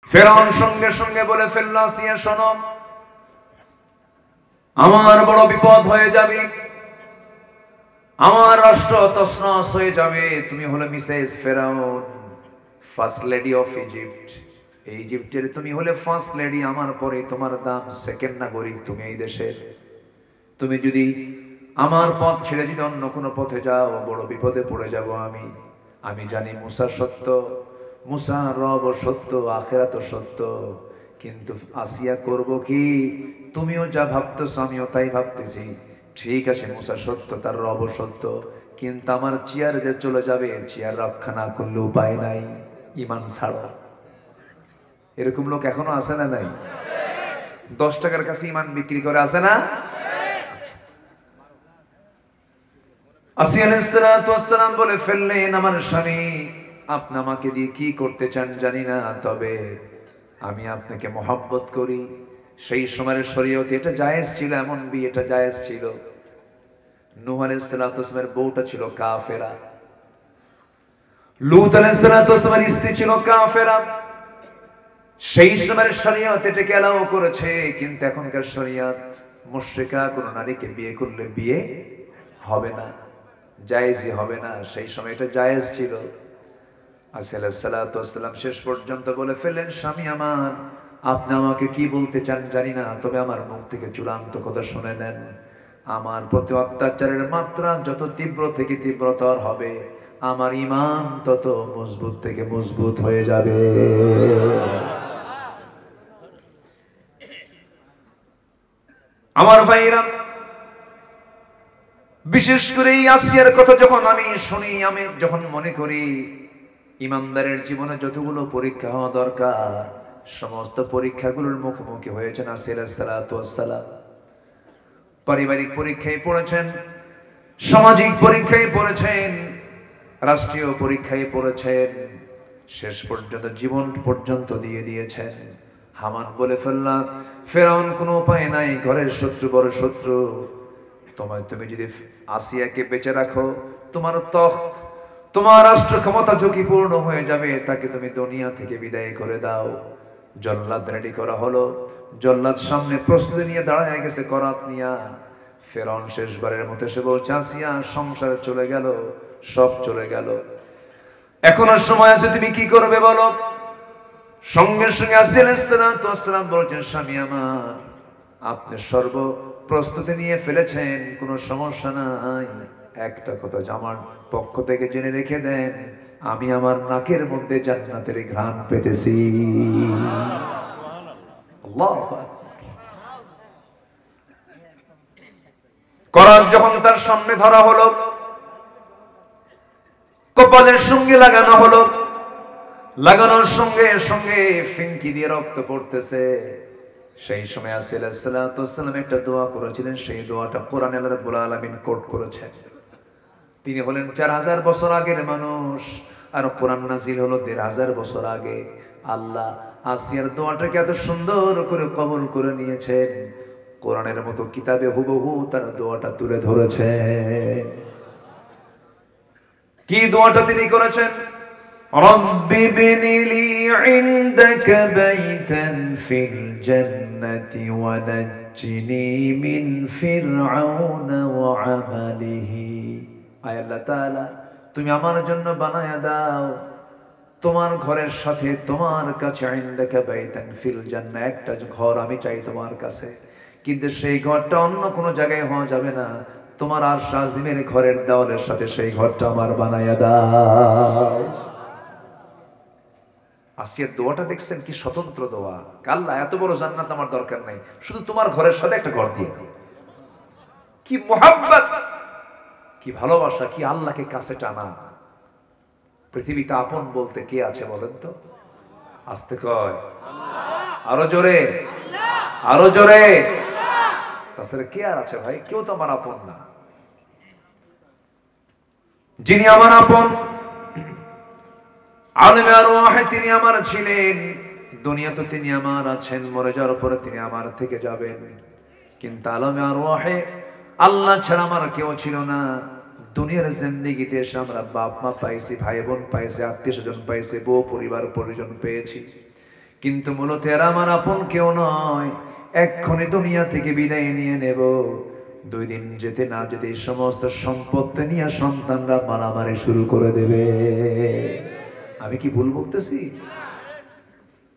ফেরাউন সঙ্গে সঙ্গে বলে ফেলল, আসিয়া শোনো, আমার বড় বিপদ হয়ে যাবে, আমার রাষ্ট্র তছনছ হয়ে যাবে। তুমি হলে মিসেস ফেরাউন, ফার্স্ট লেডি অফ ইজিপ্ট। এই ইজিপ্টের তুমি হলে ফার্স্ট লেডি, আমার পরে তোমার দাম সেকেন্ড নাগরিক তুমি এই দেশের। তুমি যদি আমার পথ ছেড়ে যদি অন্য কোনো পথে যাও, বড় বিপদে পড়ে যাব আমি। আমি জানি মুসা সত্য, মুসা রব সত্য, আখিরাত সত্য, কিন্তু আসিয়া করব কি? তুমিও যা ভাবতেছো আমিও তাই ভাবতেছি। ঠিক আছে, মুসা সত্য, তার রব সত্য, কিন্তু আমার চেয়ার যে চলে যাবে, চেয়ার রক্ষা না করলে উপায় নাই, ইমান ছাড়া। এরকম লোক এখনো আছে না নাই? 10 টাকার কাছে ইমান বিক্রি করে, আছে না? আসিয়া আলাইহিস সালাতু ওয়াস সালাম বলে ফেললেন, আমার স্বামী, আপনি আমাকে দিয়ে কি করতে চান জানি না, তবে আমি আপনাকে মহব্বত করি। সেই সময়ের শরীয়তে এটা জায়েজ ছিল, এমন বিয়েটা জায়েজ ছিল। নূহ আলাইহিস সালাতু ওয়াস সালামের বউটা ছিল কাফেরা, লূত আলাইহিস সালাতু ওয়াস সালামের স্ত্রী ছিল কাফেরা। সেই সময়ের শরীয়ত এটাকে এলাও করেছে, কিন্তু এখনকার শরীয়ত মুশরিকা কোন নারীকে বিয়ে করলে বিয়ে হবে না, জায়েজই হবে না। সেই সময় এটা জায়েজ ছিল। আসিয়া আলাইহিস সালাতু ওয়াস সালাম শেষ পর্যন্ত বলে ফেললেন, স্বামী আমার, আপনি আমাকে কি বলতে চান জানি না, তবে আমার মুখ থেকে চূড়ান্ত কথা শুনে নেন। আমার প্রতি অত্যাচারের মাত্রা যত তীব্র থেকে তীব্রতর হবে, আমার ঈমান তত মজবুত থেকে মজবুত হয়ে যাবে। আমার ভাইরা, বিশেষ করে এই আসিয়ার কথা যখন আমি শুনি, আমি যখন মনে করি ইমানদারের জীবনে যতগুলো পরীক্ষা হওয়া দরকার, সমস্ত পরীক্ষাগুলোর মুখোমুখি হয়েছেন আসিয়া আলাইহিস সালাতু ওয়াস সালাম। পারিবারিক পরীক্ষায় পড়েছেন, সামাজিক পরীক্ষায় পড়েছেন, রাষ্ট্রীয় পরীক্ষায় পড়েছেন, শেষ পর্যন্ত জীবন পর্যন্ত দিয়ে দিয়েছেন। হামান বলে ফেলল, ফেরাউন কোনো উপায় নাই, ঘরের শত্রু বড় শত্রু, তুমি যদি আসিয়াকে বেঁচে রাখো, তোমার তখ্ত, তোমার রাষ্ট্র ক্ষমতা ঝুঁকিপূর্ণ হয়ে যাবে, তাকে তুমি দুনিয়া থেকে বিদায় করে দাও। জল্লাদ রেডি করা হলো, জল্লাদ সামনে প্রস্তুতি নিয়ে দাঁড়ায় গেছে করাত নিয়া। ফেরাউন শেষবারের মতো সে বলছে, আসিয়া, সংসারে চলে গেল, সব চলে গেল, এখনো সময় আছে, তুমি কি করবে বলো? সঙ্গে সঙ্গে আসিয়া আলাইহিস সালাতু ওয়াস সালাম বলছেন, স্বামী আমার, আপনি সর্ব প্রস্তুতি নিয়ে ফেলেছেন, কোনো সমস্যা নাই। একটা কথা আমার পক্ষ থেকে জেনে রেখে দেন, আমি আমার নাকের মধ্যে জান্নাতের ঘ্রাণ পেতেছি। আল্লাহু আকবার। কোরআন যখন তার সামনে ধরা হলো, কপালের সঙ্গে লাগানো হলো, লাগানোর সঙ্গে সঙ্গে ফিনকি দিয়ে রক্ত পড়তেছে। সেই সময় আসিয়া আলাইহিস সালাতু ওয়াস সালাম একটা দোয়া করেছিলেন, সেই দোয়াটা কোরআনে আল্লাহ রাব্বুল আলামিন কোট করেছেন। তিনি হলেন 4000 বছর আগের মানুষ, আর কোরআন নাজিল হলো 1500 বছর আগে। আল্লাহ আসিয়ার দোয়াটাকে এত সুন্দর করে কবুল করে নিয়েছেন, কোরআনের মতো কিতাবে হুবহু তার দোয়াটা তুলে ধরেছে। কি দোয়াটা তিনি করেছেন? রব্বি বিনিলি ইনদাকা বাইতান ফিল জান্নাতি ওয়া নাজ্জিনি মিন ফিরআউনা ওয়া আমালিহি। আয় আল্লাহ তাআলা, তুমি আমার জন্য বানায়া দাও তোমার ঘরের সাথে, তোমার কাছে ইনদাকা বাইতান ফিল জান্নাহ, একটা ঘর আমি চাই তোমার কাছে, কিন্তু সেই ঘরটা অন্য কোনো জায়গায় হওয়া যাবে না, তোমার আরশ আজিমের ঘরের দেওয়ালের সাথে সেই ঘরটা আমার বানায়া দাও। আসিয়ার দোয়াটা দেখছেন কি স্বতন্ত্র দোয়া। আল্লাহ, এত বড় জান্নাত আমার দরকার নাই, শুধু তোমার ঘরের সাথে একটা ঘর দিয়ে দাও। কি মুহাব্বত, কি ভালোবাসা, কি আল্লাহকে কাছে টানা। পৃথিবীতে আপন বলতে কে আছে বলেন তো? আস্তে কয় আরো জোরে, আরো জোরে। তাছাড়া কে আর আছে ভাই? কেউ তো আমার আপন না। যিনি আমার আপন, আলেমে আরওয়াহে তিনি আমার ছিলেন, দুনিয়াতে তিনি আমার আছেন, মরে যাওয়ার পরে তিনি আমার থেকে যাবেন, কিন্তু আলেমে আরওয়াহে আল্লাহ ছাড়া আমার কেউ ছিল না। দুনিয়ার জিন্দেগিতে এসে আমরা বাপ মা পাইছি, ভাই বোন পাইছি, আত্মীয় স্বজন পাইছি, বউ পরিবার পরিজন পেয়েছি, কিন্তু মূলত এরা আমার আপন কেউ নয়। এক্ষণে দুনিয়া থেকে বিদায় নিয়ে নেব, 2 দিন যেতে না যেতে সমস্ত সম্পত্তি নিয়ে সন্তানরা মারামারি শুরু করে দেবে। আমি কি ভুল বলতেছি?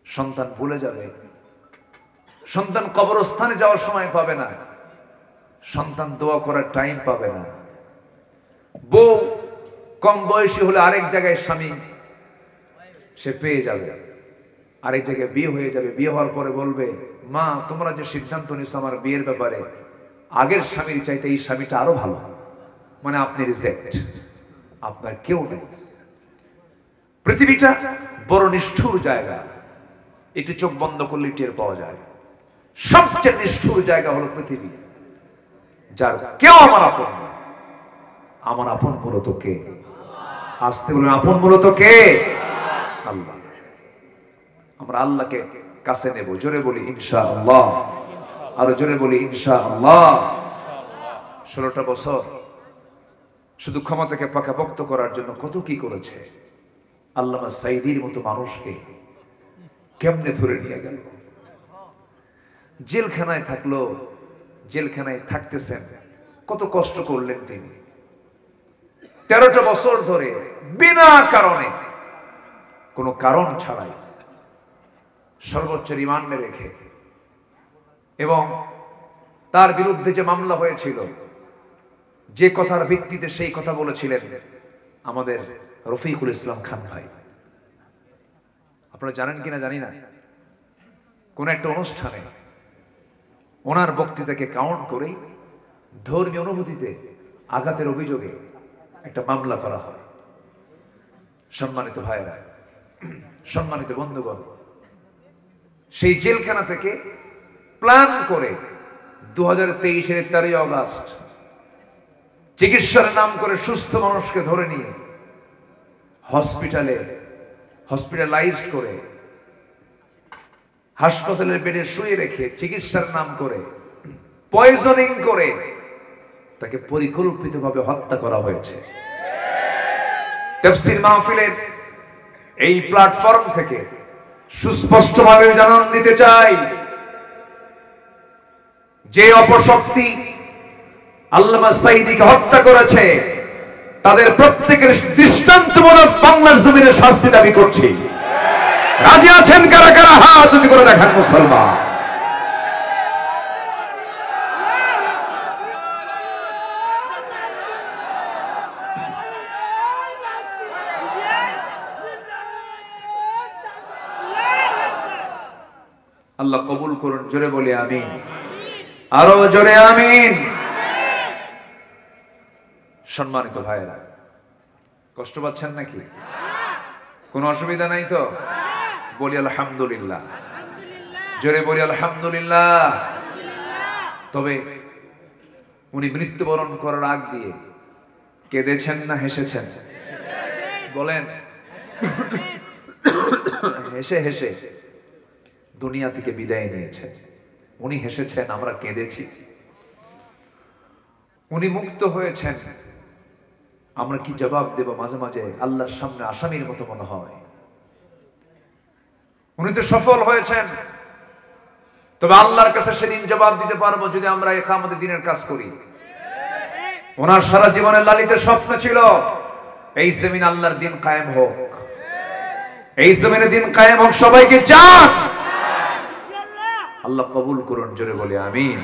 সন্তান ভুলে যাবে, সন্তান কবরস্থানে যাওয়ার সময় পাবে না, সন্তান দোয়া করার টাইম পাবে না। বউ কম বয়সী হলে আরেক জায়গায় স্বামী সে পেয়ে যাবে, আরেক জায়গায় বিয়ে হয়ে যাবে। বিয়ে হওয়ার পরে বলবে, মা তোমরা যে সিদ্ধান্ত নিছো আমার বিয়ের ব্যাপারে, আগের স্বামীর চাইতে এই স্বামীটা আরো ভালো, মানে আপনি রিজেক্ট, আপনার কেউ নেই। পৃথিবীটা বড় নিষ্ঠুর জায়গা, একটু চোখ বন্ধ করলে টের পাওয়া যায়। সবচেয়ে নিষ্ঠুর জায়গা হলো পৃথিবী, যার কেউ আমার আপন। আমার আপন মূলত কে? আসতে বলুন, আপন মূলত কে? আল্লাহ। আমরা আল্লাহকে কাছে নেব। জোরে বলি ইনশাআল্লাহ, আরো জোরে বলি ইনশাআল্লাহ। 16টা বছর শুধু ক্ষমতাকে পাকাপোক্ত করার জন্য কত কি করেছে। আল্লামা সাইদির মতো মানুষকে কেমনে ধরে নিয়ে গেল, জেলখানায় থাকলো, জেলখানায় থাকতেছেন, কত কষ্ট করলেন তিনি। 13টা বছর ধরে বিনা কারণে, কোনো কারণ ছাড়াই সর্বোচ্চ রিমান্ডে রেখে, এবং তার বিরুদ্ধে যে মামলা হয়েছিল, যে কথার ভিত্তিতে সেই কথা বলেছিলেন আমাদের রফিকুল ইসলাম খান ভাই। আপনারা জানেন কিনা জানি না, কোন একটা অনুষ্ঠানে ওনার বক্তৃতাকে কাউন্ট করে ধর্মীয় অনুভূতিতে আঘাতের অভিযোগে একটা মামলা করা হয়। সম্মানিত ভাইয়েরা, সম্মানিত বন্ধুগণ, সেই জেলখানা থেকে প্ল্যান করে 2023-এর 13 অগস্ট চিকিৎসার নাম করে সুস্থ মানুষকে ধরে নিয়ে হসপিটালাইজড করে হাসপাতালের বেডে শুয়ে রেখে চিকিৎসার নাম করে পয়জনিং করে তাকে পরিকল্পিতভাবে হত্যা করা হয়েছে। তাফসীর মাহফিলের এই প্ল্যাটফর্ম থেকে সুস্পষ্টভাবে জানান দিতে চাই, যে অপশক্তি আল্লামা সাঈদীকে হত্যা করেছে তাদের প্রত্যেকের দৃষ্টান্তমূলক বাংলার জমিনে শাস্তি দাবি করছি। রাজি আছেন কারা কারা? হাত উঁচু করে দেখান মুসলমান। আল্লাহ কবুল করুন। জোরে বলি আমিন, আরো জোরে আমিন। সম্মানিত ভাইয়েরা, কষ্ট পাচ্ছেন নাকি? কোনো অসুবিধা নাই তো? বলি আলহামদুলিল্লাহ, জোরে বলি আলহামদুলিল্লাহ। তবে উনি মৃত্যুবরণ করার আগ দিয়ে কেঁদেছেন না হেসেছেন? বলেন। হেসে হেসে দুনিয়া থেকে বিদায় নিয়েছেন। উনি হেসেছেন, আমরা কেঁদেছি। উনি মুক্ত হয়েছেন, আমরা কি জবাব দেব? মাঝে মাঝে আল্লাহর সামনে আসামির মতো মনে হয়। উনি তো সফল হয়েছেন, তবে আল্লাহর কাছে সেদিন জবাব দিতে পারবো যদি আমরা ইকামতে দ্বীনের কাজ করি। ওনার সারা জীবনের লালিত স্বপ্ন ছিল এই জমিনে আল্লাহর দ্বীন কায়েম হোক, এই জমিনে দ্বীন কায়েম হোক। সবাইকে চান, আল্লাহ কবুল করুন। জোরে বলি আমিন।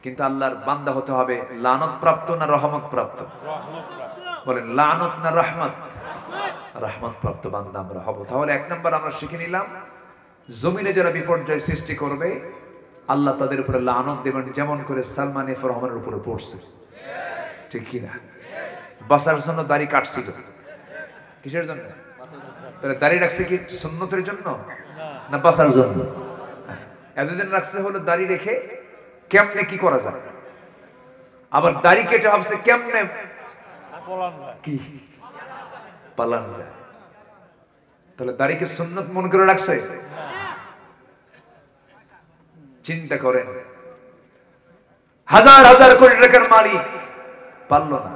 কিন্তু আল্লাহর বান্দা হতে হবে লানত প্রাপ্ত না রহমত প্রাপ্ত? বলেন লানত না রহমত? রহমত প্রাপ্ত বান্দা আমরা হব। তাহলে 1 নম্বর আমরা শিখে নিলাম, জমিনে যারা বিপর্যয় সৃষ্টি করবে আল্লাহ তাদের উপরে লানত দেবেন, যেমন করে সালমান এফ রহমানের উপরে পড়ছে। ঠিক কিনা? বাঁচার জন্য দাড়ি কাটছিল, কিসের জন্য? তাহলে দাড়ি রাখছে কি সুন্নতের জন্য না বাঁচার জন্য? এতদিন রাখছে হলো দাড়ি রেখে কেমনে কি করা যায়, আবার দাড়ি কেটে ভাবছে কেমনে কি পালান যায়। তাহলে দাড়িকে সুন্নত মনে করে রাখছে। চিন্তা করেন, হাজার হাজার কোটি টাকার মালিক পারল না,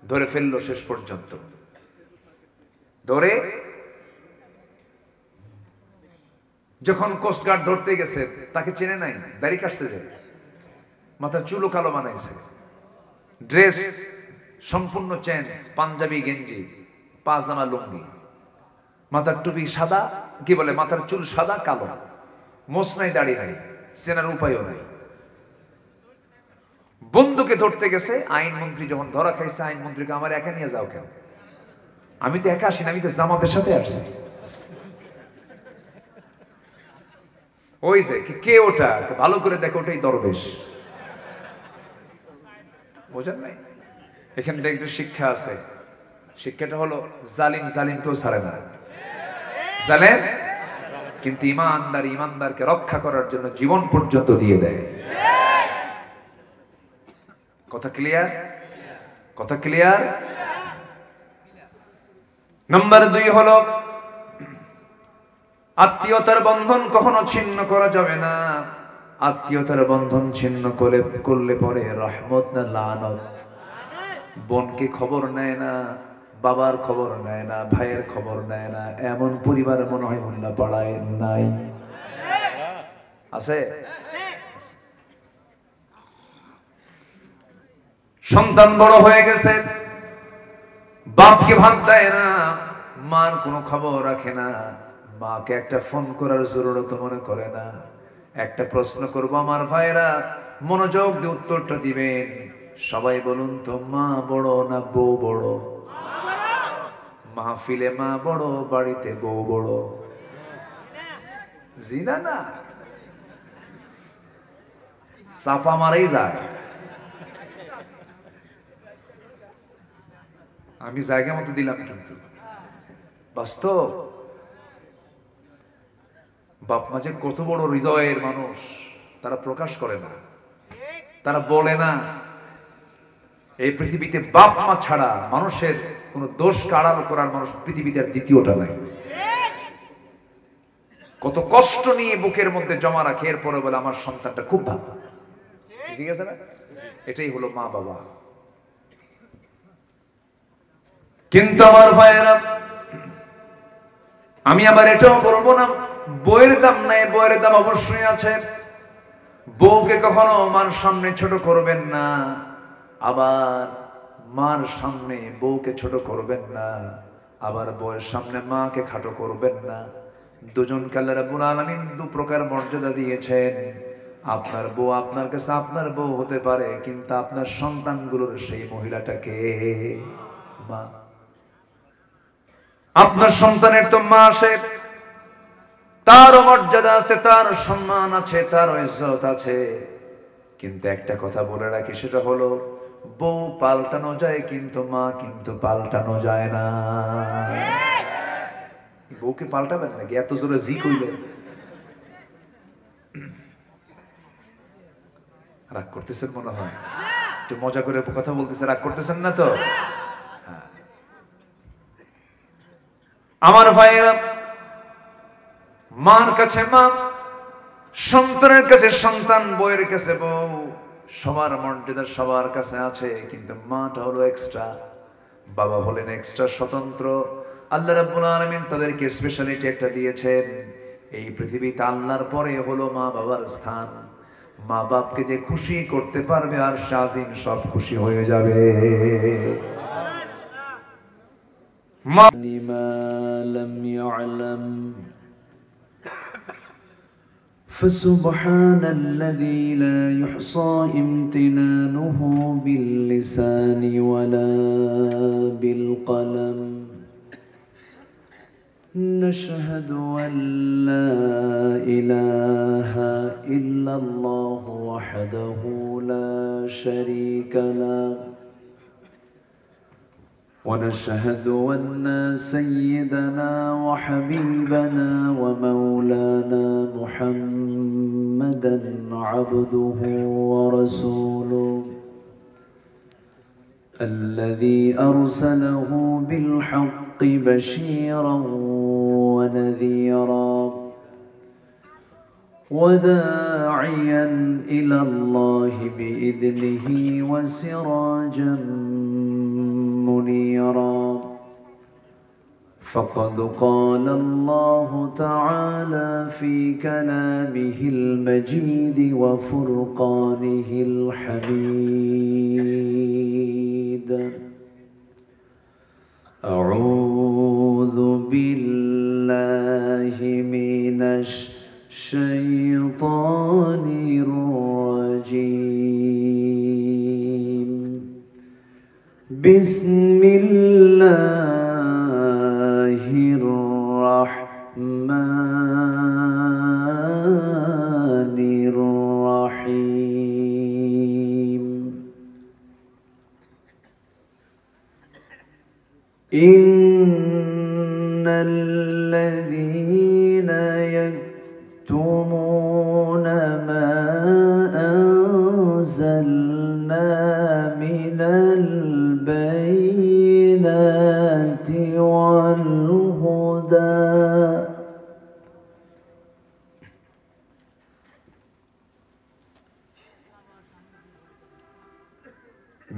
ধরে ফেললো শেষ পর্যন্ত। ধরে যখন কোস্টগার্ড ধরতে গেছে তাকে চেনে নাই, দাড়ি কাটছে, যে মাথার চুলও কালো বানাইছে, ড্রেস সম্পূর্ণ চেঞ্জ, পাঞ্জাবি গেঞ্জি, পাজামা লুঙ্গি, মাথার টুপি সাদা, কি বলে মাথার চুল সাদা কালো, মোছ নাই, দাড়ি নাই, চেনার উপায়ও নাই। বন্ধুকে ধরতে গেছে, আইনমন্ত্রী যখন ধরা খাইছে, আইনমন্ত্রীকে আমার একা নিয়ে যাও কেন? আমি তো একা আসিনি, আমি তো জামাতের সাথে আসছি। ওই যে কে ওটা, ভালো করে দেখো, ওটাই দরবেশ। বোঝেন নাই? এখান থেকে একটু শিক্ষা আছে। শিক্ষাটা হলো জালিম জালিমকেও ছাড়ে না, জালেম কিন্তু ইমানদার ইমানদারকে রক্ষা করার জন্য জীবন পর্যন্ত দিয়ে দেয়। কথা ক্লিয়ার? কথা ক্লিয়ার? নাম্বার 2 হলো আত্মীয়তার বন্ধন কখনো ছিন্ন করা যাবে না। আত্মীয়তার বন্ধন ছিন্ন করলে পরে রহমত না লানত। বোনকে খবর নেয় না, বাবার খবর নেয় না, ভাইয়ের খবর নেয় না, এমন পরিবার মনে হয় মোল্লা পাড়ায় নাই? আছে? সন্তান বড় হয়ে গেছে, বাপকে ভাত দেয় না, মার কোনো খবর রাখে না, মাকে একটা ফোন করার জরুরত মনে করে না। একটা প্রশ্ন করবো আমার ভাইরা, মনোযোগ দিয়ে উত্তরটা দিবেন। সবাই বলুন তো, মা বড় না বউ বড়? মাহফিলে মা বড়, বাড়িতে বউ বড়? জি না? না, চাপা মারাই যায়। আমি জায়গা মতো দিলাম, কিন্তু বাস্তব। বাপ মা যে কত বড় হৃদয়ের মানুষ, তারা প্রকাশ করে না, তারা বলে না। এই পৃথিবীতে বাপ মা ছাড়া মানুষের কোন দোষ আড়াল করার মানুষ পৃথিবীতে আর দ্বিতীয়টা নাই। কত কষ্ট নিয়ে বুকের মধ্যে জমা রাখে, এরপরে বলে আমার সন্তানটা খুব ভালো। ঠিক আছে না? এটাই হলো মা বাবা। কিন্তু আমার ভাইয়েরা, আমি আবার এটাও বলবো না বইয়ের দাম নাই, বইয়ের দাম অবশ্যই আছে। বউকে কখনো মার সামনে ছোট করবেন না, আবার মার সামনে বউকে ছোট করবেন না, আবার বউয়ের সামনে মাকে খাটো করবেন না। দুজনকে আল্লাহ রাব্বুল আলামিন দু প্রকার মর্যাদা দিয়েছেন। আপনার বউ আপনার কাছে আপনার বউ হতে পারে, কিন্তু আপনার সন্তানগুলোর সেই মহিলাটাকে মা। আপনার সন্তানের তো মা আছে, তার মর্যাদা আছে, তার সম্মান আছে, তার ইজ্জত আছে। কিন্তু একটা কথা বলে রাখি, সেটা হলো বউ পাল্টানো যায়, কিন্তু মা কিন্তু পাল্টানো যায় না। বউকে পাল্টাবেন নাকি? এত জোরে জি কইলেন, রাগ করতেছেন মনে হয়। একটু মজা করে কথা বলতেছে, রাগ করতেছেন না তো? আমার ভাইয়েরা, মার কাছে মা, সন্তানের কাছে সন্তান, বউয়ের কাছে বউ, সবার মর্যাদা সবার কাছে আছে, কিন্তু মাটা হলো এক্সট্রা, বাবা হলেন এক্সট্রা, স্বতন্ত্র। আল্লাহ রাব্বুল আলামিন তাদেরকে স্পেশালিটি একটা দিয়েছেন। এই পৃথিবীতে আল্লাহর পরে হলো মা বাবার স্থান। মা বাপকে যে খুশি করতে পারবে, আর শাজিম সব খুশি হয়ে যাবে। মা লাম ইয়ালাম فسبحان الذي لا يحصى امتنانه باللسان ولا بالقلم. نشهد أن لا إله إلا الله وحده لا شريك له، ونشهد أن سيدنا وحبيبنا ومولانا محمدا عبده ورسوله، الذي أرسله بالحق بشيرا ونذيرا وداعيا إلى الله بإذنه وسراجا منيرا. فقد قال الله تعالى في كلامه المجيد وفرقانه الحميد أعوذ بالله من الشيطان الرجيم بسم الله الرحمن الرحيم إن الذين يكتمون ما أنزلنا من البينات والهدى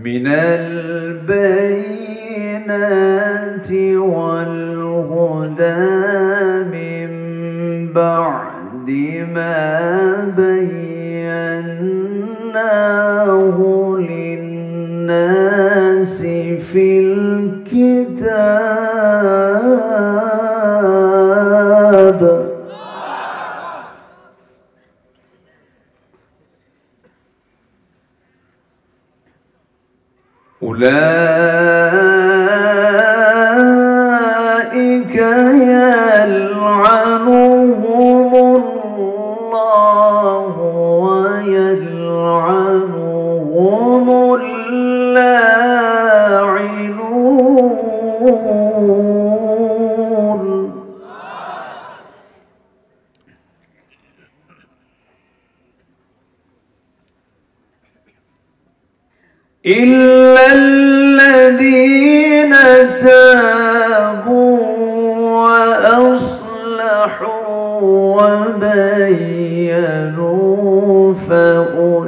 من البينات والهدى من بعد ما بيناه للناس في الكتاب أولئك يلعنهم الله ويلعنهم اللاعنون إلا الذين تابوا وأصلحوا وبينوا فأولئك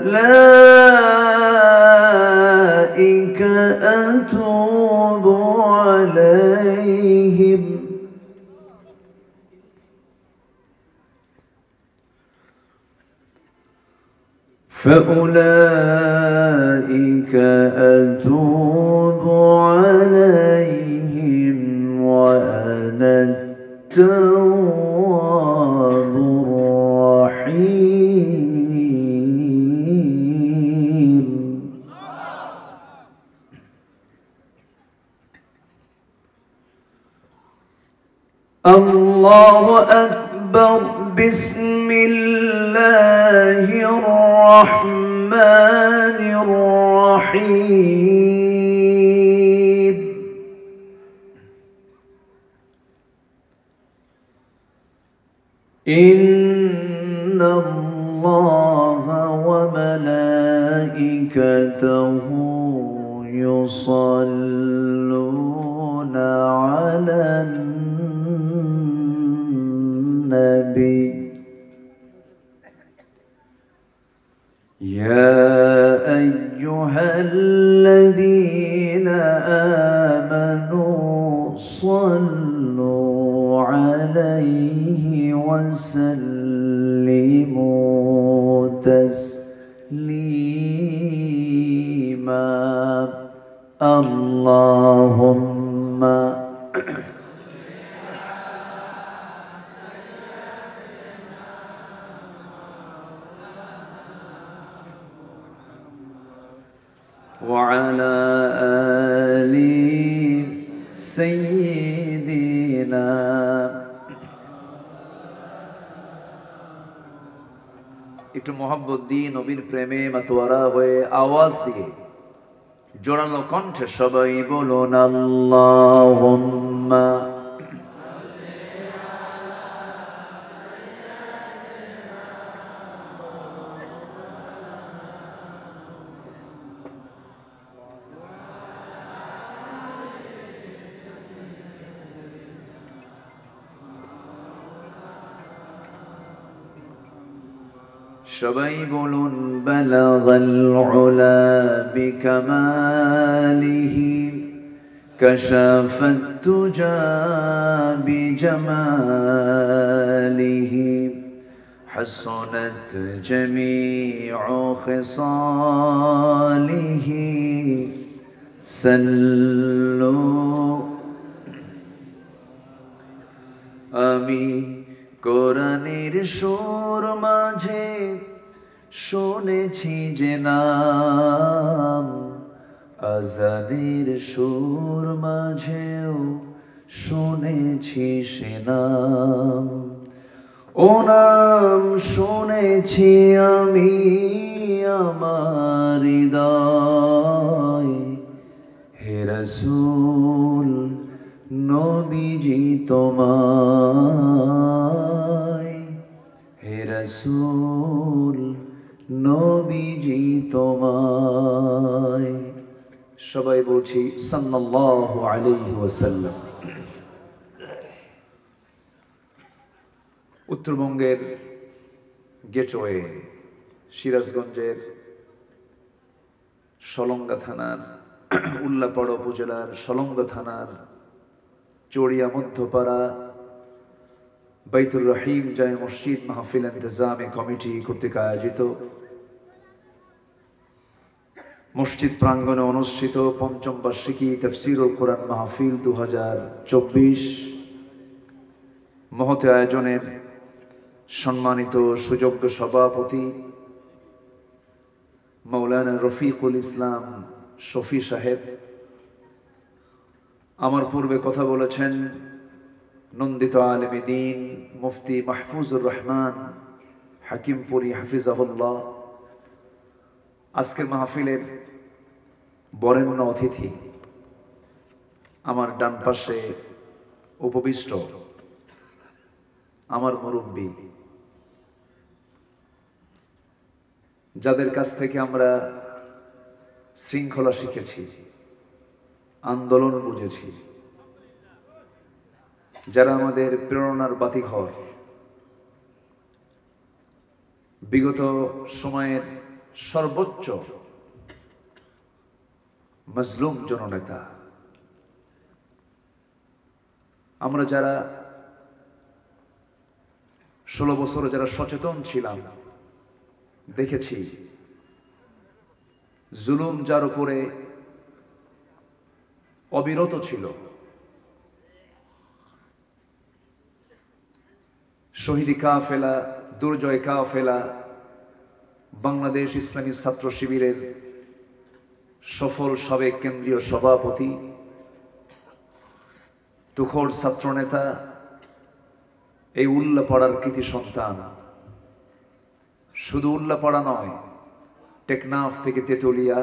أتوب عليهم أتوب عليهم وأنا التواب الرحيم الله أكبر بسم الله الرحمن الرحيم إن الله وملائكته يصلون على النبي يا أيها الذين آمنوا صلوا عليه وسلموا تسليما اللهم وعلى آل سيدنا একটু মোহাব্বত দিয়ে নবীর প্রেমে মাতোয়ারা হয়ে আওয়াজ দিয়ে জোরালো কণ্ঠে সবাই বলুন আল্লাহুম্মা সবাই বলুন বালাগাল উলা বিকামালিহি كشف الدجى بجماله حسنت جميع خصاله سلوا আমি কোরআনের সুর মাঝে শুনেছি যে নাম, আজানের সুর মাঝেও শুনেছি সে নাম। ও নাম শুনেছি আমি আমার হৃদয়, হে রাসূল নবীজি তোমায়, হে রাসূল নবীজি তোমায়। সবাই বলছি সাল্লাল্লাহু আলাইহি ওয়াসাল্লাম। উত্তরবঙ্গের গেটওয়ে সিরাজগঞ্জের সলঙ্গা থানার উল্লাপাড়া উপজেলার সলঙ্গা থানার চড়িয়া মধ্যপাড়া বাইতুর রহিম জামে মসজিদ মাহফিল ইন্তজামী কমিটি কর্তৃক আয়োজিত মসজিদ প্রাঙ্গণে অনুষ্ঠিত পঞ্চম বার্ষিকী তাফসীরুল কোরআন মাহফিল 2024 মহৎ আয়োজনের সম্মানিত সুযোগ্য সভাপতি মাওলানা রফিকুল ইসলাম শফি সাহেব, আমার পূর্বে কথা বলেছেন নন্দিত আলেমে দ্বীন মুফতি মাহফুজুর রহমান হাকিমপুরি হাফিজাহুল্লাহ, আজকের মাহফিলের বরেণ্য অতিথি আমার ডান পাশে উপবিষ্ট আমার মুরব্বী, যাদের কাছ থেকে আমরা শৃঙ্খলা শিখেছি, আন্দোলন বুঝেছি, যারা আমাদের প্রেরণার বাতিঘর, বিগত সময়ের সর্বোচ্চ মজলুম জননেতা, আমরা যারা 16 বছরে যারা সচেতন ছিলাম, দেখেছি জুলুম যার উপরে অবিরত ছিল, শহীদ কাফেলা, দুর্জয় কাফেলা, বাংলাদেশ ইসলামী ছাত্র শিবিরের সফল সাবেক কেন্দ্রীয় সভাপতি, তুখোড় ছাত্রনেতা, এই উল্লাপাড়ার কৃতি সন্তান, শুধু উল্লাপাড়া নয়, টেকনাফ থেকে তেতুলিয়া,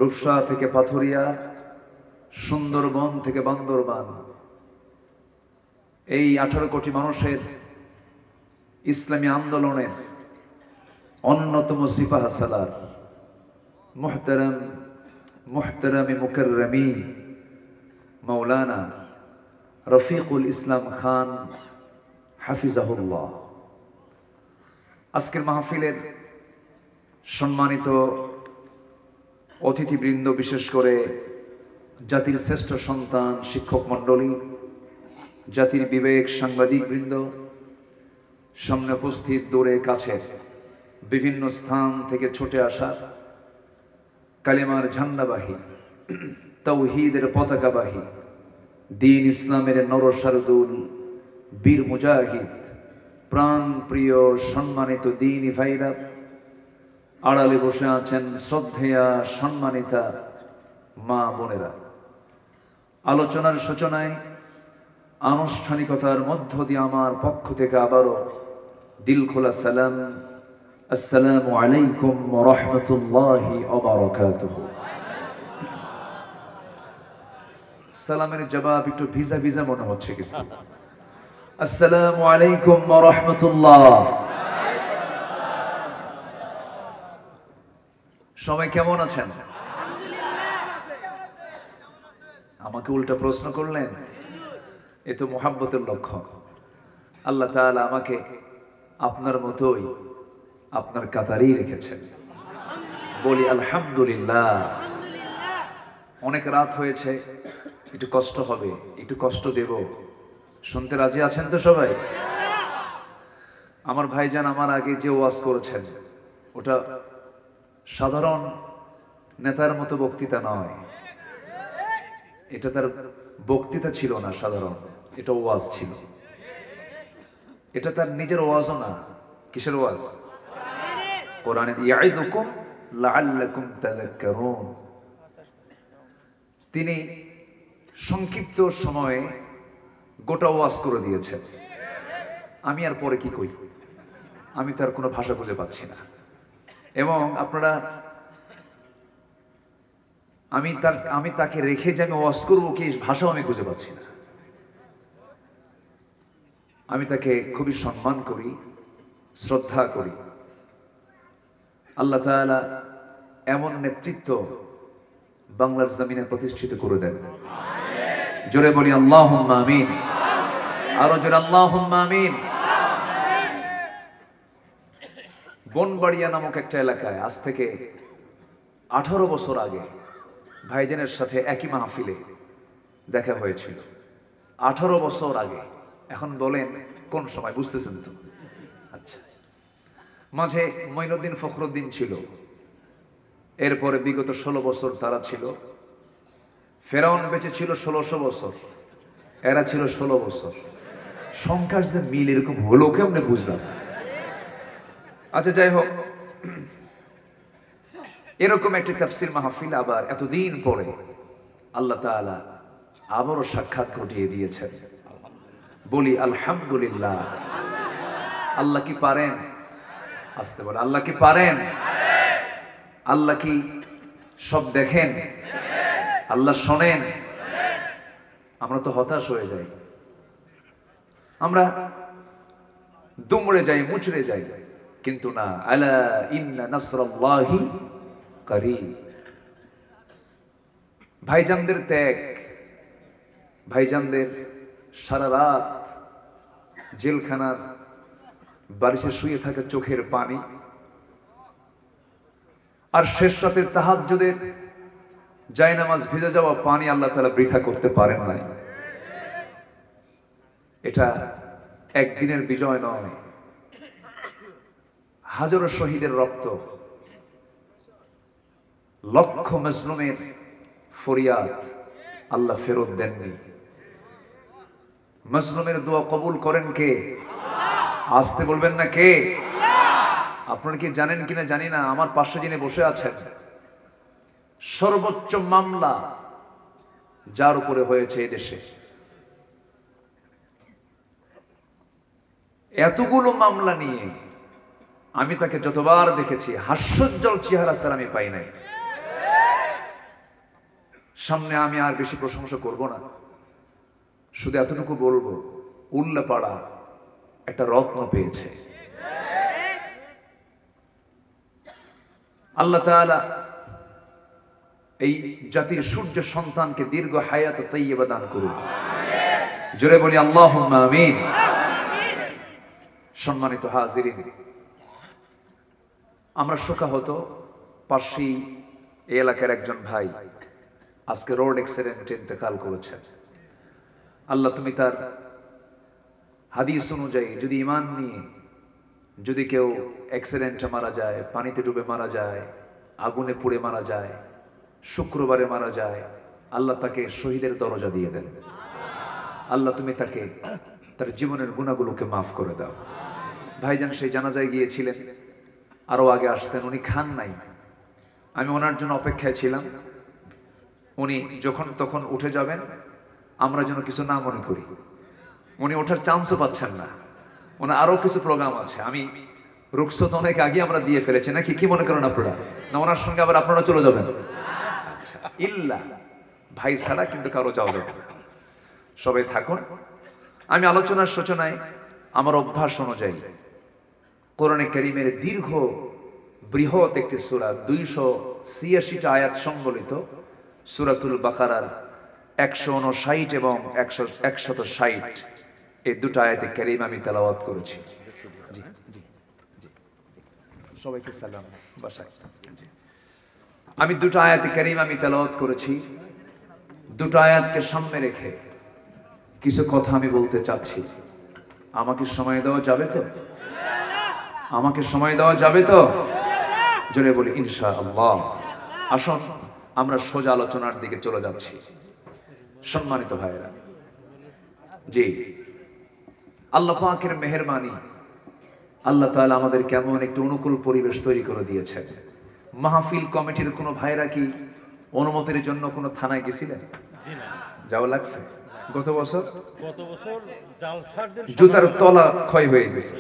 রূপসা থেকে পাথুরিয়া, সুন্দরবন থেকে বান্দরবান, এই 18 কোটি মানুষের ইসলামী আন্দোলনের অন্যতম সিপাহ সালার মুহতারামি মুকাররমি মাওলানা রফিকুল ইসলাম খান হাফিজাহুল্লাহ। আজকের মাহফিলের সম্মানিত অতিথিবৃন্দ, বিশেষ করে জাতির শ্রেষ্ঠ সন্তান শিক্ষক মণ্ডলী, জাতির বিবেক সাংবাদিক বৃন্দ, সামনে উপস্থিত দূরে কাছের বিভিন্ন স্থান থেকে ছুটে আসা কালেমার ঝান্ডাবাহী, তাওহীদের পতাকাবাহী, দ্বীন ইসলামের নরসারদুল বীর মুজাহিদ, প্রাণ প্রিয় সম্মানিত দ্বীনি ভাইরা, আড়ালে বসে আছেন শ্রদ্ধেয়া সম্মানিতা মা বোনেরা, আলোচনার সূচনায় আনুষ্ঠানিকতার মধ্য দিয়ে আমার পক্ষ থেকে আবারও দিল খোলা সালাম, আসসালামু আলাইকুম ওয়া রাহমাতুল্লাহি ওয়া বারাকাতুহু। সালামের জবাব একটু ভিজা ভিজা মনে হচ্ছে, কিন্তু আসসালামু আলাইকুম ওয়া রাহমাতুল্লাহ। সবাই কেমন আছেন? আমাকে উল্টা প্রশ্ন করলেন, এ তো মুহাব্বতের লক্ষণ। আল্লাহ তাআলা আমাকে আপনার মতোই আপনার কাতারেই রেখেছেন, বলি আলহামদুলিল্লাহ। অনেক রাত হয়েছে, একটু কষ্ট হবে, একটু কষ্ট দেব, শুনতে রাজি আছেন তো সবাই? আমার ভাইজান আমার আগে যে ওয়াজ করেছেন ওটা সাধারণ নেতার মতো বক্তৃতা নয়, এটা তার বক্তৃতা ছিল না সাধারণ, এটা ওয়াজ ছিল। এটা তার নিজের ওয়াজও না। কিসের ওয়াজ? কোরআনের ইয়াইদুকুম লাআল্লাকুম তাযাক্কারুন। তিনি সংক্ষিপ্ত সময়ে গোটা ওয়াজ করে দিয়েছেন। আমি আর পরে কি কই? আমি তার কোনো ভাষা খুঁজে পাচ্ছি না। এবং আপনারা, আমি তাকে রেখে যে আমি ওয়াজ করবো কি ভাষাও আমি খুঁজে পাচ্ছি না। আমি তাকে খুবই সম্মান করি, শ্রদ্ধা করি। আল্লাহ তাআলা এমন নেতৃত্ব বাংলার জমিনে প্রতিষ্ঠিত করে দেন। জোরে বলি আল্লাহুম্মা আমিন। আরো জোরে আল্লাহুম্মা আমিন। বনবাড়িয়া নামক একটা এলাকায় আজ থেকে 18 বছর আগে ভাইজানের সাথে একই মাহফিলে দেখা হয়েছিল। 18 বছর আগে। এখন বলেন কোন সময়? বুঝতেছেন তো? আচ্ছা, মাঝে মঈনুদ্দিন ফখরুদ্দিন ছিল, এরপরে বিগত 16 বছর তারা ছিল। ফেরাউন বেঁচে ছিল 1600 বছর, এরা ছিল 16 বছর। সংখ্যার যে মিল এরকম হলো কেমনে বুঝলাম। আচ্ছা, যাই হোক, এরকম একটি তাফসীর মাহফিল আবার এতদিন পরে আল্লাহ তাআলা আবারও সাক্ষাৎ ঘটিয়ে দিয়েছেন। বলি আলহামদুলিল্লাহ। আল্লাহ কি পারেন? আসতে বলে আল্লাহ কি পারেন? আল্লাহ কি সব দেখেন? আল্লাহ শোনেন? আমরা তো হতাশ হয়ে যাই, আমরা দুমড়ে যাই, মুচড়ে যাই, কিন্তু না। আলা ইন্না নাসরাল্লাহি করিব। ভাইজানদের ত্যাগ, ভাইজানদের সারা রাত জেলখানার বারিশে শুয়ে থাকা চোখের পানি, আর শেষ রাতের তাহাজ্জুদের জায়নামাজ ভিজে যাওয়া পানি আল্লাহ তাআলা বৃথা করতে পারেন নাই। এটা একদিনের বিজয় নয়, হাজারো শহীদের রক্ত, লক্ষ মাজলুমের ফরিয়াদ আল্লাহ ফেরত দেননি। মাজলুমের দোয়া কবুল করেন কে? আসতে বলবেন না কে? আপনারা কি জানেন কিনা জানি না, আমার পাশে যিনি বসে আছেন, সর্বোচ্চ মামলা যার উপরে হয়েছে এই দেশে, এতগুলো মামলা নিয়ে আমি তাকে যতবার দেখেছি হাস্যোজ্জ্বল চেহারা স্যার আমি পাই নাই। সামনে আমি আর বেশি প্রশংসা করব না, শুধু এতটুকু বলবো, উল্লাপাড়া একটা রত্ন পেয়েছে। আল্লাহ তাআলা এই জাতির সূর্য সন্তানকে দীর্ঘ হায়াত তাইয়্যিবা দান করুন। জোরে বলি আল্লাহুম্মা আমিন। সম্মানিত হাজিরিন, আমরা শোকাহত, পাশেই এই এলাকার একজন ভাই আজকে রোড অ্যাক্সিডেন্টে ইন্তেকাল করেছেন। আল্লাহ তুমি তার হাদিস অনুযায়ী যদি ঈমান নিয়ে যদি কেউ অ্যাক্সিডেন্টে মারা যায়, পানিতে ডুবে মারা যায়, আগুনে পুড়ে মারা যায়, শুক্রবারে মারা যায়, আল্লাহ তাকে শহীদের দরজা দিয়ে দেন। আল্লাহ তুমি তাকে তার জীবনের গুনাহগুলোকে মাফ করে দাও। ভাইজান সেই জানাজায় গিয়েছিলেন, আরো আগে আসতেন, উনি খান নাই। আমি ওনার জন্য অপেক্ষায় ছিলাম, উনি যখন তখন উঠে যাবেন, আমরা যেন কিছু না মনে করি। উনি ওঠার চান্সও পাচ্ছেন না, ওনার আরো কিছু প্রোগ্রাম আছে। আমি রুখসত অনেক আগে আমরা দিয়ে ফেলেছি নাকি, কি মনে করেন আপনারা? না ওনার সঙ্গে আবার আপনারা চলে যাবেন? আচ্ছা, ইল্লা ভাই ছাড়া কিন্তু কারো যাওয়া যাবে না, সবাই থাকুন। আমি আলোচনার সূচনায় আমার অভ্যাস অনুযায়ী কোরআনে কারীমের দীর্ঘ বৃহৎ একটি সূরা, 286টা আয়াত সংবলিত সূরাতুল বাকারার 159 এবং 160 এই দুটো আয়াতে কারীম আমি তেলাওয়াত করেছি। সবাইকে সালাম বাসায়। আমি দুটো আয়াতে কারীম আমি তেলাওয়াত করেছি। দুটো আয়াতকে সামনে রেখে কিছু কথা আমি বলতে চাচ্ছি। আমাকে সময় দেওয়া যাবে তো? আমাকে সময় দেওয়া যাবে তো? জোরে বলি ইনশাআল্লাহ। আসুন আমরা সোজা আলোচনার দিকে চলে যাচ্ছি। সম্মানিত ভাইরা, জি, আল্লাহ পাকের মেহেরবানি, আল্লাহ তাআলা আমাদের কেমন একটি অনুকূল পরিবেশ তৈরি করে দিয়েছেন। মাহফিল কমিটির কোনো ভাইরা কি অনুমতির জন্য কোনো থানায় গেছিলেন? যাওয়া লাগছে? গত বছর জুতার তলা ক্ষয় হয়ে গেছে,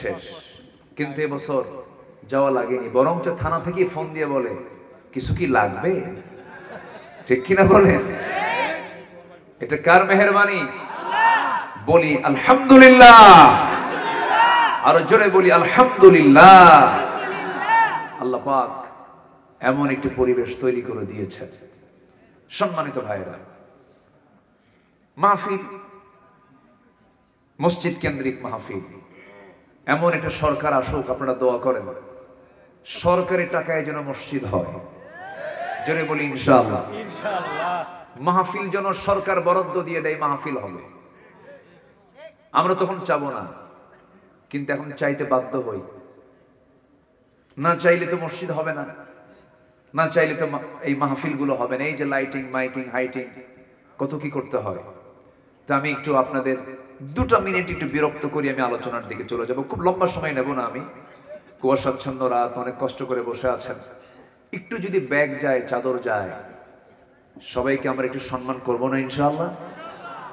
শেষ। কিন্তু এবছর যাওয়া লাগেনি, বরঞ্চ থানা থেকে ফোন দিয়ে বলে কিছু কি লাগবে? ঠিক কিনা বলেন? এটা কার মেহেরবানি? বলি আলহামদুলিল্লাহ, আরো জোরে বলি আলহামদুলিল্লাহ। আল্লাহ পাক এমন একটি পরিবেশ তৈরি করে দিয়েছেন। সম্মানিত ভাইরা, মাহফিল, মসজিদ কেন্দ্রিক মাহফিল, এমন একটা সরকার আসুক, আপনারা দোয়া করেন সরকারি টাকায় যেন মসজিদ হয়। জোরে বলি ইনশাআল্লাহ। মাহফিল যেন সরকার বরাদ্দ দিয়ে দেয়, মাহফিল হবে। আমরা তখন চাবো না, কিন্তু এখন চাইতে বাধ্য হই। না চাইলে তো মসজিদ হবে না, না চাইলে তো এই মাহফিল গুলো হবে না। এই যে লাইটিং, মাইকিং, হাইটিং, কত কি করতে হয়। তা আমি একটু আপনাদের 2 মিনিট একটু বিরক্ত করি, আমি আলোচনার দিকে চলে যাব। খুব লম্বা সময় নেব না আমি। কুয়াশাচ্ছন্ন রাত, অনেক কষ্ট করে বসে আছেন। একটু যদি ব্যাগ যায়, চাদর যায়, সবাইকে আমরা একটু সম্মান করবো না ইনশাআল্লাহ?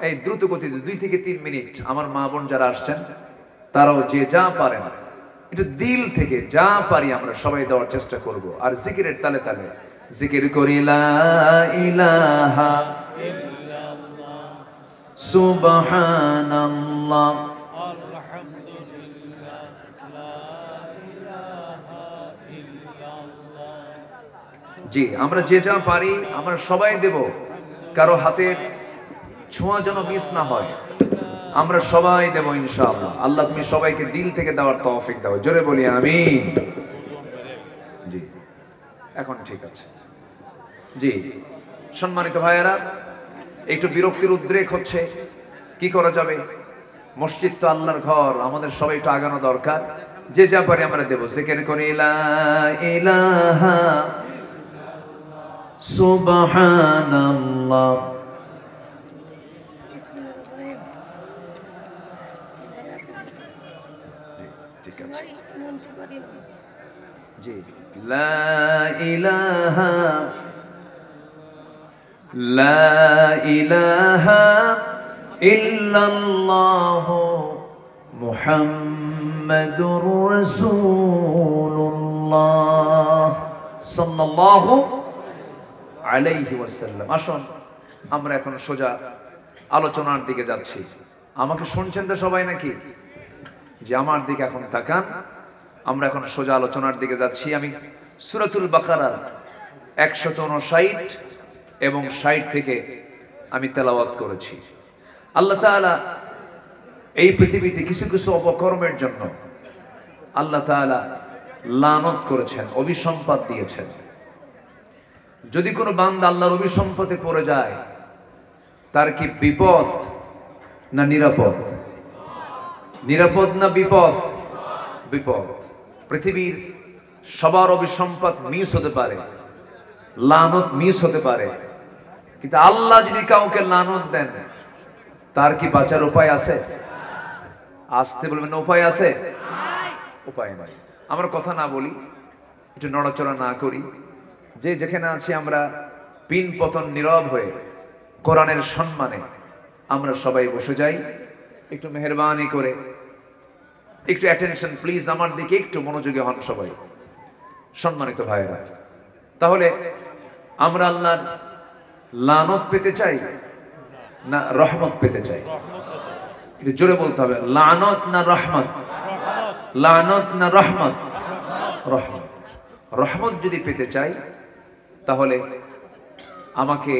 এই দ্রুত গতিতে 2 থেকে 3 মিনিট আমার মা বোন যারা আসছেন তারাও যে যা পারেন একটু দিল থেকে যা পারি আমরা সবাই দেওয়ার চেষ্টা করব। আর জিকিরের তালে তালে জিকির করি লা ইলাহা ইল্লাল্লাহ সুবহানাল্লাহ আলহামদুলিল্লাহ লা ইলাহা ইল্লাল্লাহ। জি, আমরা যে যা পারি আমরা সবাই দেব, কারো হাতের ছোঁয়া যেন মিস না হয়। আমরা সবাই দেব ইনশাআল্লাহ। আল্লাহ তুমি সবাইকে দিল থেকে দেওয়ার তৌফিক দাও। জোরে বলি আমিন। জি, এখন ঠিক আছে। জি, সম্মানিত ভাইয়েরা, একটু বিরক্তির উদ্রেক হচ্ছে, কি করা যাবে? মসজিদ তো আল্লাহর ঘর, আমাদের সবাই একটু আগানো দরকার। যে যা পারি আমরা দেব। জিকির করি লা ইলাহা সুবহানাল্লাহ। ঠিক আছে, জি, লা ইলাহা ইল্লাল্লাহ মুহাম্মাদুর রাসূলুল্লাহ সাল্লাল্লাহু আলাইহি ওয়াসাল্লাম। আসুন আমরা এখন সোজা আলোচনার দিকে যাচ্ছি। আমাকে শুনছেন তো সবাই নাকি? যে আমার দিকে এখন তাকান। আমরা এখন সোজা আলোচনার দিকে যাচ্ছি। আমি সূরাতুল বাকারার 159 এবং 60 থেকে আমি তেলাওয়াত করেছি। আল্লাহ তাআলা এই পৃথিবীতে কিছু কিছু অপকর্মের জন্য আল্লাহ তাআলা লানত করেছেন, অভিসম্পাত দিয়েছেন। যদি কোনো বান্দা আল্লাহর অভিসম্পাতে পড়ে যায়, তার কি বিপদ না নিরাপদ? নিরাপদ না বিপদ? বিপদ। পৃথিবীর সবার অভিসম্পাত মিস হতে পারে, লানত মিস হতে পারে, কিন্তু আল্লাহ যদি কাউকে লানত দেন, তার কি বাঁচার উপায় আছে? আসতে বলবেন না, উপায় আছে? উপায় নাই। আমরা কথা না বলি, একটু নড়াচড়া না করি, যে যেখানে আছি আমরা পিন পতন নীরব হয়ে কোরআনের সম্মানে আমরা সবাই বসে যাই। একটু মেহেরবানি করে একটু অ্যাটেনশন প্লিজ, আমার দিকে একটু মনোযোগী হন সবাই। সম্মানিত ভাইরা, তাহলে আমরা আল্লাহর লানত পেতে চাই না রহমত পেতে চাই? একটু জোরে বলতে হবে, লানত না রহমত? লানত না রহমত? রহমত। রহমত যদি পেতে চাই তাহলে আমাকে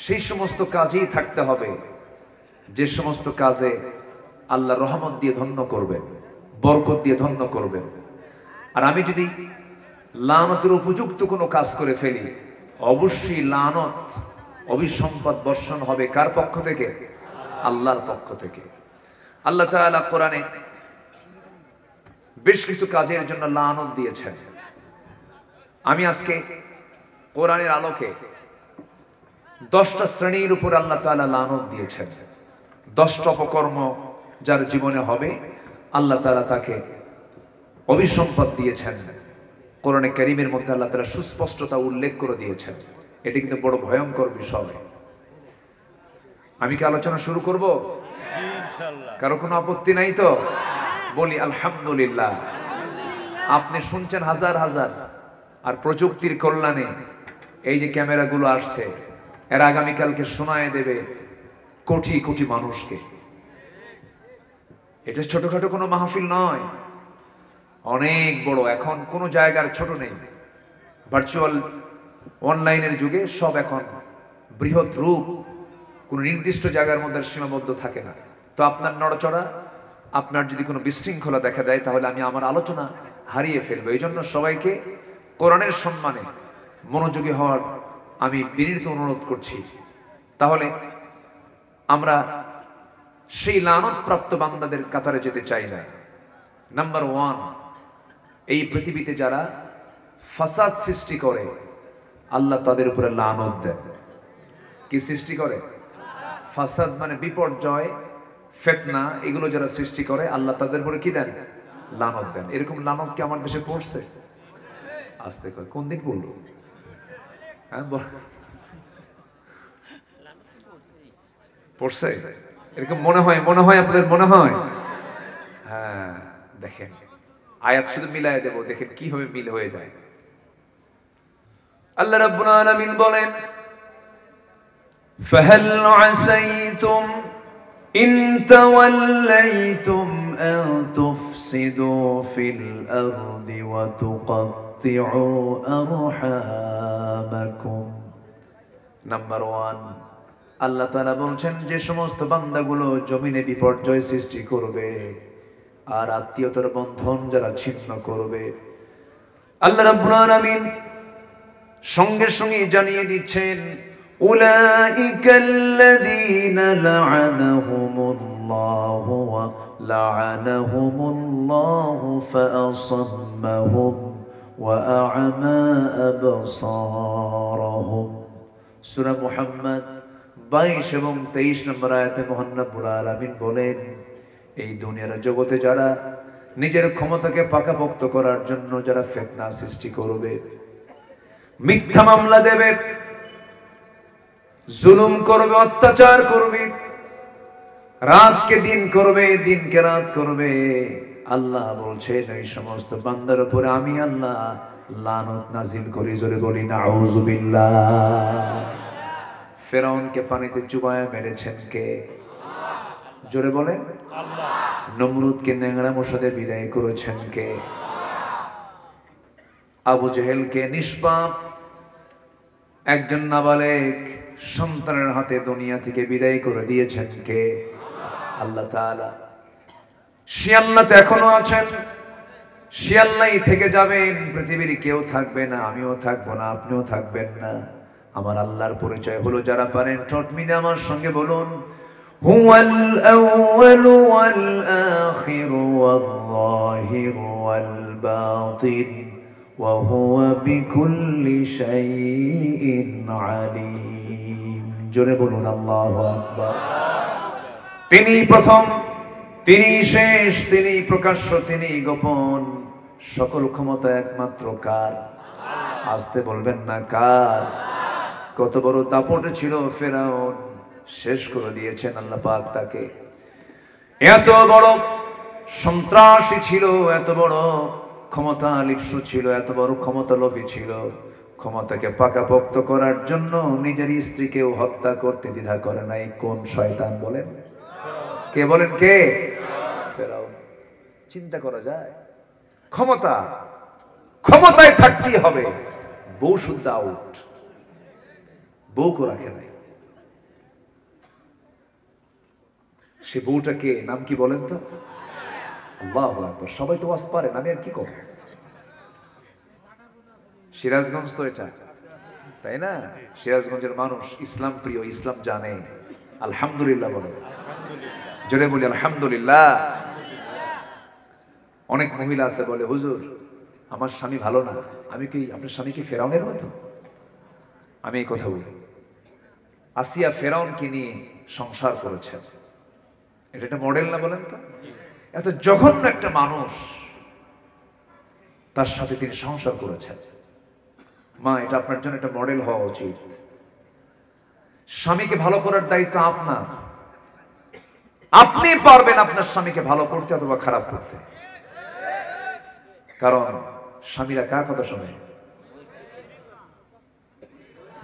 সেই সমস্ত কাজেই থাকতে হবে যে সমস্ত কাজে আল্লাহ রহমত দিয়ে ধন্য করবেন, বরকত দিয়ে ধন্য করবেন। আর আমি যদি লানতের উপযুক্ত কোনো কাজ করে ফেলি, অবশ্যই লানত অভিসম্পদ বর্ষণ হবে কার পক্ষ থেকে? আল্লাহর পক্ষ থেকে। আল্লাহ তাআলা কোরআনে বেশ কিছু কাজের জন্য লানত দিয়েছেন। আমি আজকে কোরআনের আলোকে 10টা শ্রেণীর উপর আল্লাহ তাআলা লানত দিয়েছেন। 10টা অপকর্ম যার জীবনে হবে আল্লাহ তাআলা তাকে অভিসম্পদ দিয়েছেন। কোরআনে কারীমের মধ্যে আল্লাহ তাআলা সুস্পষ্টতা উল্লেখ করে দিয়েছেন। এটি কিন্তু বড় ভয়ঙ্কর বিষয়। আমি কি আলোচনা শুরু করব? ইনশাআল্লাহ। কারো কোনো আপত্তি নাই তো? বলি আলহামদুলিল্লাহ। আপনি শুনছেন হাজার হাজার, আর প্রযুক্তির কল্যাণে এই যে ক্যামেরাগুলো আসছে, এর আগামীকালকে শোনায় দেবে কোটি কোটি মানুষকে। এটা ছোটখাটো কোনো মাহফিল নয়, অনেক বড়। এখন কোনো জায়গার ছোট নেই। ভার্চুয়াল অনলাইনের যুগে সব এখন বৃহৎ রূপ, কোনো নির্দিষ্ট জায়গার মধ্যে সীমাবদ্ধ থাকে না। তো আপনার নড়াচড়া, আপনার যদি কোনো বিশৃঙ্খলা দেখা দেয় তাহলে আমি আমার আলোচনা হারিয়ে ফেলবো। এই জন্য সবাইকে কোরআনের সম্মানে মনোযোগী হওয়ার আমি বিনীত অনুরোধ করছি। তাহলে আমরা সেই লানতপ্রাপ্ত বান্দাদের কাতারে যেতে চাই না। নাম্বার 1, এই পৃথিবীতে যারা ফাসাদ সৃষ্টি করে আল্লাহ তাদের উপরে লানত দেন। কি সৃষ্টি করে? ফাসাদ মানে বিপর্যয়, ফিতনা, এগুলো যারা সৃষ্টি করে আল্লাহ তাদের উপরে কি দেন? লানত দেন। এরকম লানত কি আমার দেশে পড়ছে? আস্তে করে কোন দিন বললো? হ্যাঁ পড়ছে? এরকম মনে হয় আপনাদের মনে হয়? হ্যাঁ, দেখেন আয়াত শুধু মিলায় দেব, দেখেন কিভাবে মিল হয়ে যায়। আল্লাহ রাব্বুল আলামিন বলেন, ফাহাল আসাইতুম ইন তাওয়াল্লাইতুম আন তুফসিদু ফিল আরদি ওয়া তুকাত্তিউ আরহামাকুম। নাম্বার 1, আল্লাহ তাআলা বলছেন যে সমস্ত বান্দাগুলো জমিনে বিপর্যয় সৃষ্টি করবে আর আত্মীয়তার বন্ধন যারা ছিন্ন করবে, আল্লাহ রাব্বুল আলামিন সঙ্গে সঙ্গে জানিয়ে দিচ্ছেন, উলাইকাল্লাযীনা লা'আনাহুমুল্লাহু ওয়া লা'আনাহুমুল্লাহু ফাআসাম্মাহুম ওয়া আ'মা আবসারহুম। সূরা মুহাম্মদ 22 এবং 23 নম্বর আয়াতে মহান রব্বুল আলামিন বলেন, এই দুনিয়ার জগতে যারা নিজের ক্ষমতাকে পাকাপোক্ত করার জন্য যারা ফিতনা সৃষ্টি করবে, মিথ্যা মামলা দেবে, জুলুম করবে, অত্যাচার করবে, রাতকে দিন করবে, দিনকে রাত করবে, আল্লাহ বলছেন এই সমস্ত বান্দার উপরে আমি আল্লাহ লানত নাজিল করি। জোরে বলি নাউযুবিল্লাহ। ফেরাউনকে পানিতে চুবায় মেরেছেন কে? জোরে বলেন আল্লাহ। নমরুদকে ন্যাংরা মশাতে বিদায় করেছেন কে? আবু জেহেলকে নিষ্পাপ একজন নাবালেগ সন্তানের হাতে দুনিয়া থেকে বিদায় করে দিয়েছেন কে? আল্লাহ তাআলা। সে আল্লাহ তো এখনো আছেন, সে আল্লাহই থেকে যাবেন। পৃথিবীর কেউ থাকবে না, আমিও থাকবো না, আপনিও থাকবেন না। আমার আল্লাহর পরিচয় হলো, যারা পারেন ঠোঁট মিলে আমার সঙ্গে বলুন, হুয়াল আউয়ালু ওয়াল আখিরু ওয়াল যাহিরু ওয়াল বাতিন ওয়া হুয়া বিকুল্লি শাইইন আলীম। জোরে বলুন আল্লাহু আকবার। তিনি প্রথম, তিনি শেষ, তিনি প্রকাশ্য, তিনি গোপন। সকল ক্ষমতা একমাত্র কার? আসতে বলবেন না কার? কত বড় দাপট ছিল ফেরাউন, শেষ করে দিয়েছেন আল্লাহ পাক তাকে। এত বড় সন্ত্রাসী ছিল, এত বড় ক্ষমতা লিপ্সু ছিল, এত বড় ক্ষমতা লোভী ছিল, ক্ষমতাকে পাকাপোক্ত করার জন্য নিজের স্ত্রীকেও হত্যা করতে দ্বিধা করে নাই। কোন শয়তান বলেন? কে বলেন? কে? ফেরাউন। চিন্তা করা যায়? ক্ষমতা, ক্ষমতায় থাকতেই হবে, বউ শুদ্ধ আউট, বউকে রাখে নাই। সে বউটা কে? নাম কি বলেন তো? আল্লাহু আকবার। সবাই তো ওয়াজ পারেন, আমি আর কি করব? সিরাজগঞ্জ তো এটা, তাই না? সিরাজগঞ্জের মানুষ ইসলাম প্রিয়, ইসলাম জানে। আলহামদুলিল্লাহ বলে, জোরে বলি আলহামদুলিল্লাহ। অনেক মহিলা আছে বলে, হুজুর আমার স্বামী ভালো না, আমি কি আপনার স্বামী কি ফেরাউনের মতো? আমি এই কথা বলি, আসিয়া ফেরাউনকে নিয়ে সংসার করেছেন, এটা একটা মডেল না বলেন তো? এত জঘন্য একটা মানুষ, তার সাথে তিনি সংসার করেছেন। মা, এটা আপনার জন্য একটা মডেল হওয়া উচিত। স্বামীকে ভালো করার দায়িত্ব আপনার। আপনি পারবেন আপনার স্বামীকে ভালো করতে অথবা খারাপ করতে। কারণ স্বামীরা কার কথা শোনে?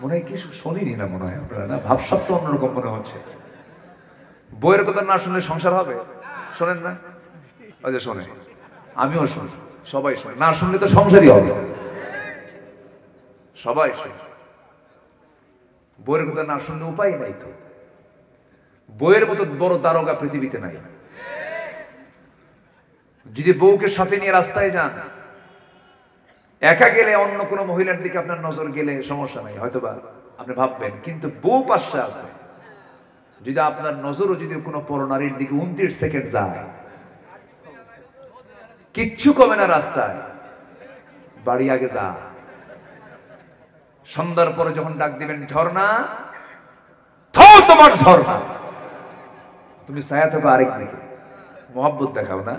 মনে হয় কি শোনেনি না, মনে হয় আপনারা না, ভাবসাব তো অন্যরকম মনে হচ্ছে। বইয়ের কথা না শুনলে সংসার হবে? শোনেন না? ওই যে শোনে, আমিও শুনি, সবাই শোনে। না শুনলে তো সংসারই হবে, সবাই শোনে। বইয়ের কথা না শুনলে উপায় নাই তো। বইয়ের মতো বড় দারোগা পৃথিবীতে নাই। যদি বউকে সাথে নিয়ে রাস্তায় যান, একা গেলে অন্য কোনো মহিলার দিকে আপনার নজর গেলে সমস্যা নাই, হয়তোবা আপনি ভাববেন, কিন্তু বউ পাশে আছে, যদি আপনার নজরও যদি কোনো পরনারীর দিকে 29 সেকেন্ড যায়, কিচ্ছু কমে না রাস্তায়, বাড়ি আগে যা। সন্ধ্যার পরে যখন ডাক দিবেন, ঝর্ণা তোমার ঝর্ণা, তুমি ছায়া থাকো আরেক দিকে, মহব্বত দেখাও না।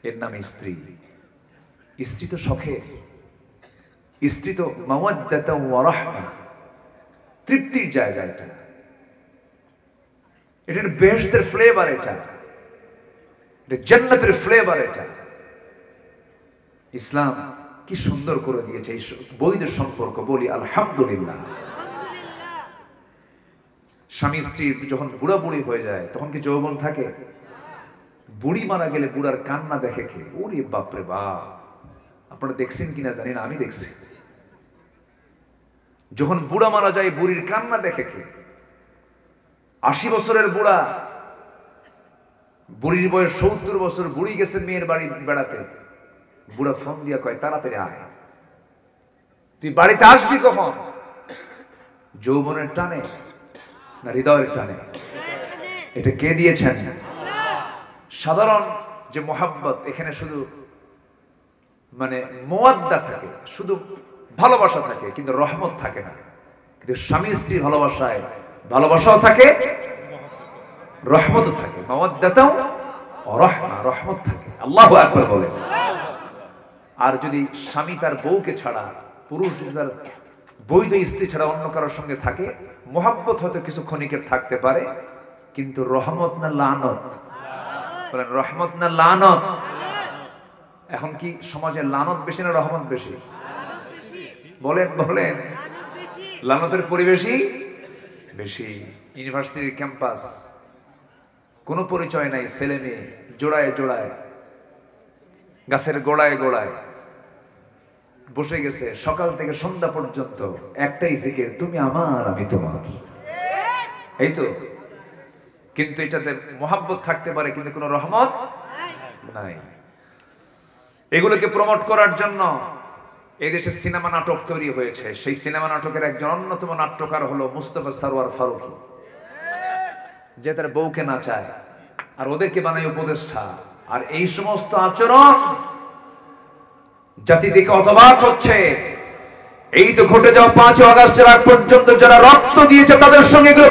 এর নামে স্ত্রী। স্ত্রী তো শখের, স্ত্রী তো মাওয়াদ্দাতাও ওয়া রাহমা, তৃপ্তির জায়গা। এটার বেহেশতের ফ্লেভার, এটা জান্নাতের ফ্লেভার। এটা ইসলাম কি সুন্দর করে দিয়েছে এই বৈধ সম্পর্ক। বলি আলহামদুলিল্লাহ। স্বামী স্ত্রী যখন বুড়া বুড়ি হয়ে যায়, তখন কি যৌবন থাকে? বুড়ি মারা গেলে বুড়ার কান্না দেখে কে? ওরে বাপরে বাপ, আপনারা দেখছেন কিনা জানি না, আমি দেখছি। যখন বুড়া মারা যায়, বুড়ির কান্না দেখে কে? 80 বছরের বুড়া, বুড়ির বয়স 70 বছর, বুড়ি গেছে মেয়ের বাড়ি বেড়াতে, বুড়া ফোন দিয়া কয়, তাড়াতাড়ি আয়, তুই বাড়িতে আসবি কখন? যৌবনের টানে না হৃদয়ের টানে? এটা কে দিয়েছেন? সাধারণ যে মোহাব্বত, এখানে শুধু মানে মোয়াদ্দা থাকে, শুধু ভালোবাসা থাকে, কিন্তু রহমত থাকে না। কিন্তু স্বামী স্ত্রীর ভালোবাসায় ভালোবাসাও থাকে, রহমতও থাকে। মাওয়াদ্দাতাও ওয়া রাহমা, রহমত থাকে। আল্লাহু আকবার বলে। আর যদি স্বামী তার বউকে ছাড়া, পুরুষ তার বৈধ স্ত্রী ছাড়া অন্য কারোর সঙ্গে থাকে, মোহাব্বত হয়তো কিছু ক্ষণিকের থাকতে পারে, কিন্তু রহমত না লানত? বলেন রহমত না লানত? এখন কি সমাজে লানত বেশি না রহমত বেশি? বলেন বলেন। লানতের পরিবেশই বেশি। ইউনিভার্সিটির ক্যাম্পাস, কোনো পরিচয় নাই, ছেলে মেয়ে জোড়ায় জোড়ায়, গাছের গোড়ায় গোড়ায় বসে গেছে, সকাল থেকে সন্ধ্যা পর্যন্ত একটাই জিকির, তুমি আমার আমি তোমার। এই তো। কিন্তু এটাতে মোহাব্বত থাকতে পারে, কিন্তু কোনো রহমত নাই। এগুলোকে প্রমোট করার জন্য এই দেশে সিনেমা নাটক তৈরি হয়েছে। সেই সিনেমা নাটকের একজন অন্যতম নাট্যকার হলো মুস্তাফা সরওয়ার ফারুকী, যে তার বউকে নাচায় আর ওদেরকে বানায় উপদেষ্টা। আর এই সমস্ত আচরণ জাতি দেখে হতবাক হচ্ছে। এই তো ঘটে যাওয়া 5 আগস্টের আগ পর্যন্ত যারা রক্ত দিয়েছে, তাদের সঙ্গে এগুলো